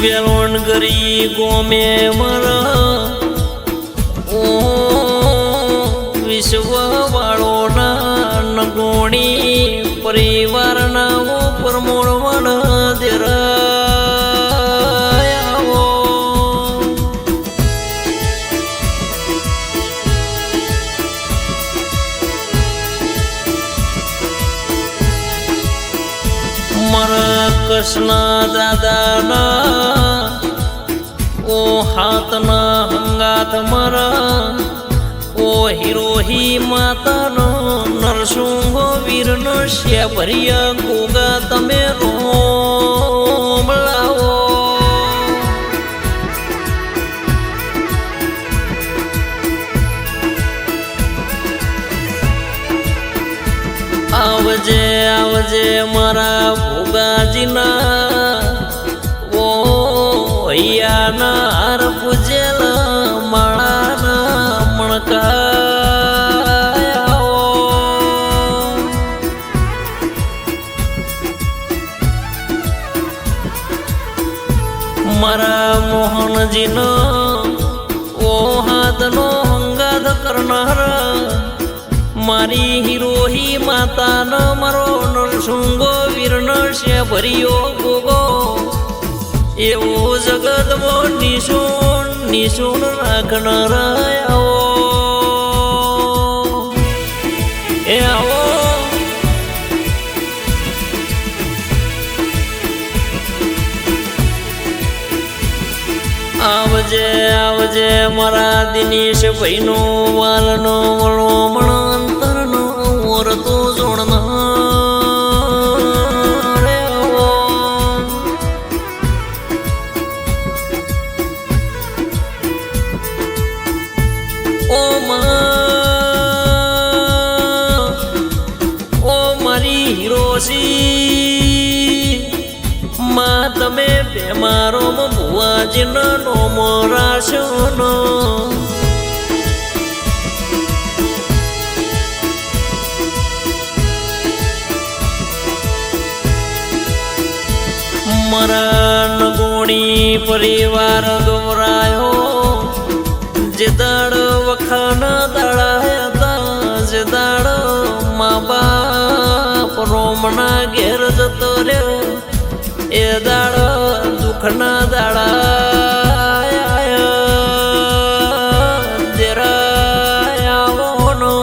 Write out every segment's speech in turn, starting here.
વેલોણ કરી ગોમે મરા ઓ વિશ્વ વાળો ના નગોણી પરિવારના પરમોણ વણ દેરાયાવો મારા કૃષ્ણ દાદાના ઓ હાથના હંગાત મારા ઓ હિરોહી માતાનો નરસિંહો વીરનો શ્યાભરિયા ગોગા તમે રોમ લાવો આવજે આવજે મારા ભોગાજીના ઓ હૈયાના હાર પૂજેલા માળાના મણકા મારા મોહનજીનો ઓ હાથનો હંગાત કરનાર મારી હિરોહી માતાનો મારો નરસિંહો વીરનો શ્યાભરિયો ગોગો એવો જગતમાં નિશુણ નિશુણ રાખનાર આવો એ આવો આવજે આવજે મારા દિનેશ ભાઈનો વાલનો વળો મણંતરનો ઓરતો જોડનાર આવો ઓ મારી હિરોશી માં તમે બેમારો ભુવાજીનો નોમો રાશોનો મારા નગોણી પરિવાર ગવરાયો જે દાડ વખાના દાડા હતા જે દાડ મા બાપ રોમના ઘેર જતો રહ્યો એ દાડ દુઃખના દાડા દેરાયાવોનો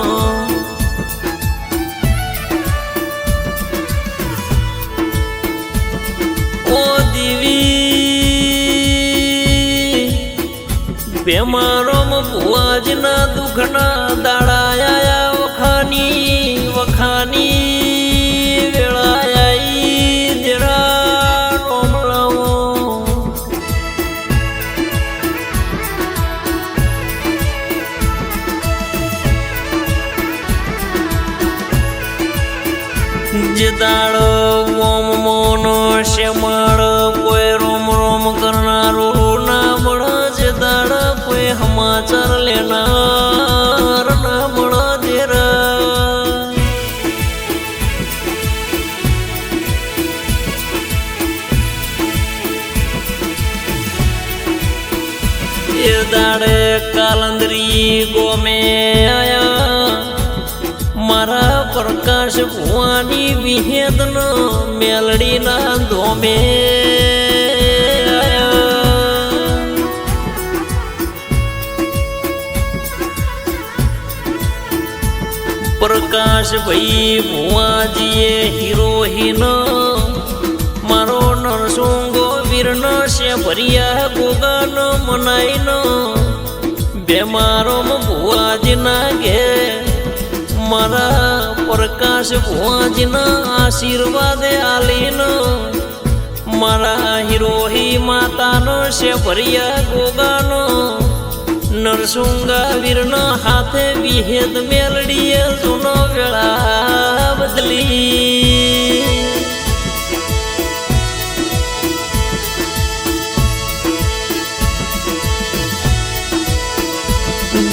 ઓ દેવી બેમારોમ ભુવાજના દુઃખના દાડા વખાની વખાની વેળાયાઈ દેરા રોમલાવો જે દાડ ઓમ મોનો શ્યામળ કોઈ રોમ રોમ કરનારું ના મળ જે દાડ કોઈ સમાચાર લેનાર ના મળ દેરા એ દાડે કાલંદરી ગોમે આયા મારા પ્રકાશ ભુવાની વિહેદનો મેલડીના ધોમે પ્રકાશ ભાઈ ભુવાજીએ હિરોહીનો મારો નરસિંહો વીરનો શ્યાભરિયા ગોગાનો મનાઈનો બેમારો ભુવાજીના ઘેર મારા પ્રકાશ ભુવાજીના આશીર્વાદ આલીનો મારા હિરોહી માતાનો શ્યાભરિયા ગોગાનો નરસિંહા વીરનો હાથે વિહેદ મેલડીએ જૂનો વેળા બદલી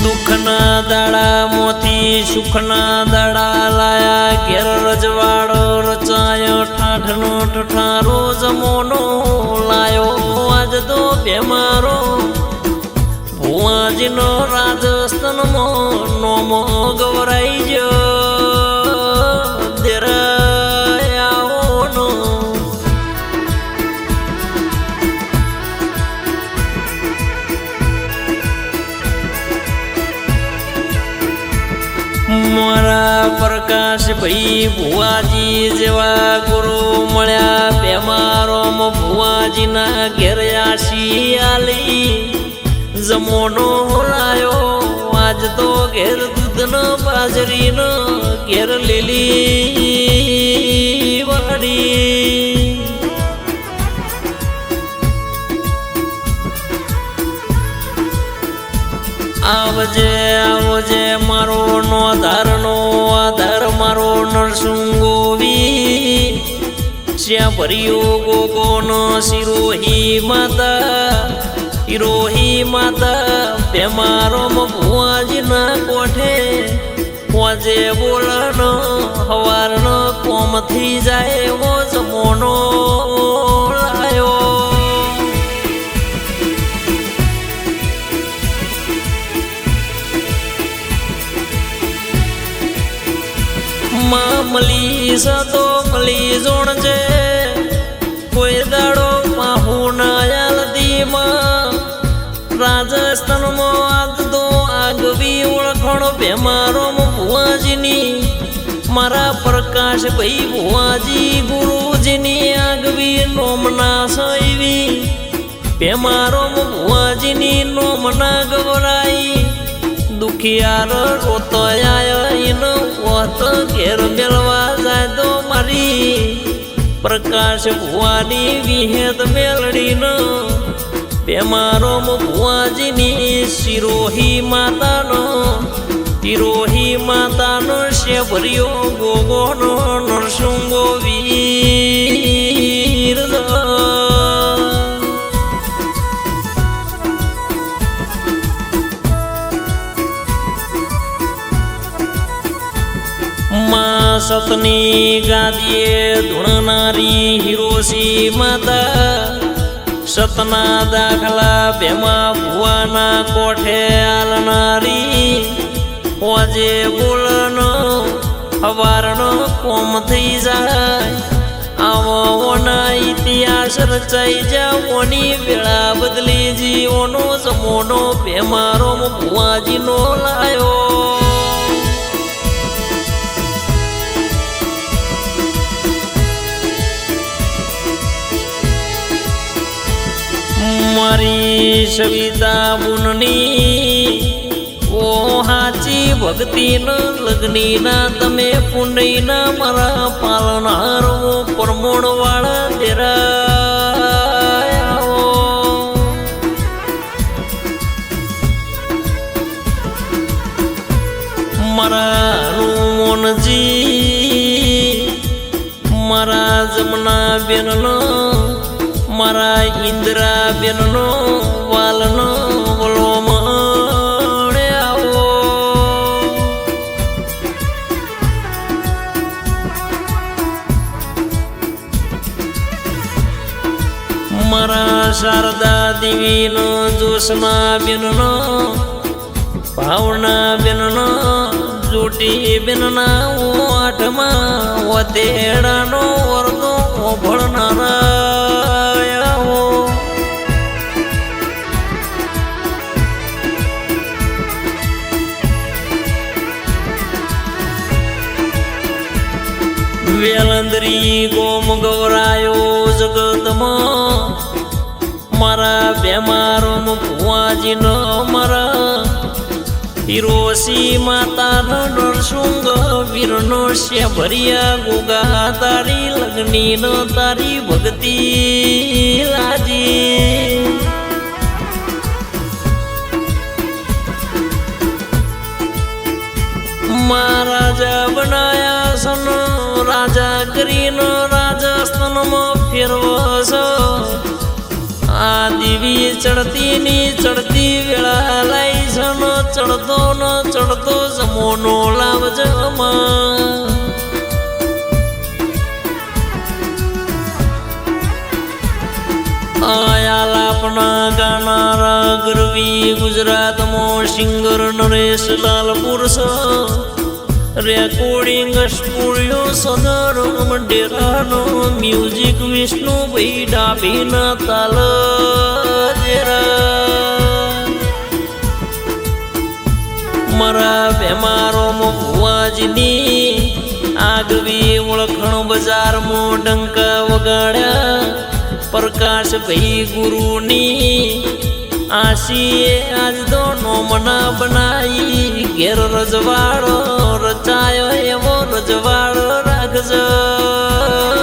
દુઃખના દાડા મોથી સુખના દાડા લાયા ઘેર રજવાડો રચાયો ઠાઠનો ઠઠારો જમોનો લાયો આજ બેમારો ભુવાજીનો રાજસ્થાનમાં નોમો ગવરાઈ જો દેરાયાઓનો મારા પ્રકાશ ભાઈ ભુવાજી જેવા ગુરુ મળ્યા બેમારોમ ભુવાજીના ઘેર આશી આલી જમોનો લાયો આજ તો ઘેર દૂધનો બાજરીનો ઘેર લીલી વાડી આવજે આવજે મારો નો આધાર મારો નરસુંગોવી શ્યા ભર્યો ગોગોનો શિરોહી માતા બેમારો ભુવાજીના કોઠે પોજે બોલનો હવારનો કોમ થઈ જાય એવો જમોનો લાયો મલી સતો મલી જોણજે કોઈ દાડો પાહુના દીમાં રાજસ્થાનમાં આગ તો આગવી ઓળખણ બેમારો ભુવાજીની મારા પ્રકાશ ભાઈ ભુવાજી ગુરુજીની આગવી નોમના સૈવી બેમારો ભુવાજીની નોમના ગવરાઈ દુખિયાર રોતો આયનો વત ઘેર મેળવા જાય તો મારી પ્રકાશ ભુવાની વિહેદ મેળડીનો બેમારો ભુવાજીની શિરોહી માતાનો શેભર્યો ગોગોનો નરસુંગો વીર માં સતની ગાદીએ ધૂણનારી હિરોશી માતા સતના દાખલા બેમા ભુવાના કોઠે આલનારી પોજે બોલનો હવારનો કોમ થઈ જાય આવો ઇતિહાસ રચાઈ જાઓની વેળા બદલી જીવોનો જમોનો બેમારો ભુવાજીનો લાયો મારી સવિતા બુનની ઓ હાચી ભક્તિન લગ્નીના તમે પુંડઈના મારા પાલનાર પરમોણ વાળા ડેરાયાઓ મારા હનુમાનજી મારા જમના બેનનો મારા ઇન્દ્રા બેનનો વાલનો વલો મળે આવો મારા શારદા દેવીનો જોશના બેનનો ભાવના બેનનો જોટી બેનના આઠમાં વતેડાનો વર્ગો ભણનારા વેલંદરી ગોમ ગવરાયો જગતમાં મારા બેમારો ભુવાજીનો મારા હિરોશી માતાનો નરસુંગ વીરનો શેભર્યા ગોગા તારી લગ્નીનો તારી ભક્તિ લાજી મહારાજા બનાયા સન રાજા કરીને રાજસ્થાનમાં ફેરવસ આ દેવી ચડતી વેળા લાઈ સન ચડતો જમોનો લાવજમાં આલાપના ગાનારા ગરવી ગુજરાતમાં singer Naresh Lalpur recording studio સદર ડેરાનો મ્યુઝિક વિષ્ણુભાઈ ડાભીના તાલ મારા બેમારોમાં ભુવાજીની આગવી ઓળખણ બજારમાં ડંકા વગાડ્યા પ્રકાશભાઈ ગુરુની આશીએ આજ તો નોમના બનાવી ઘેર રજવાડો રચાયો એવો રજવાડો રાખજો.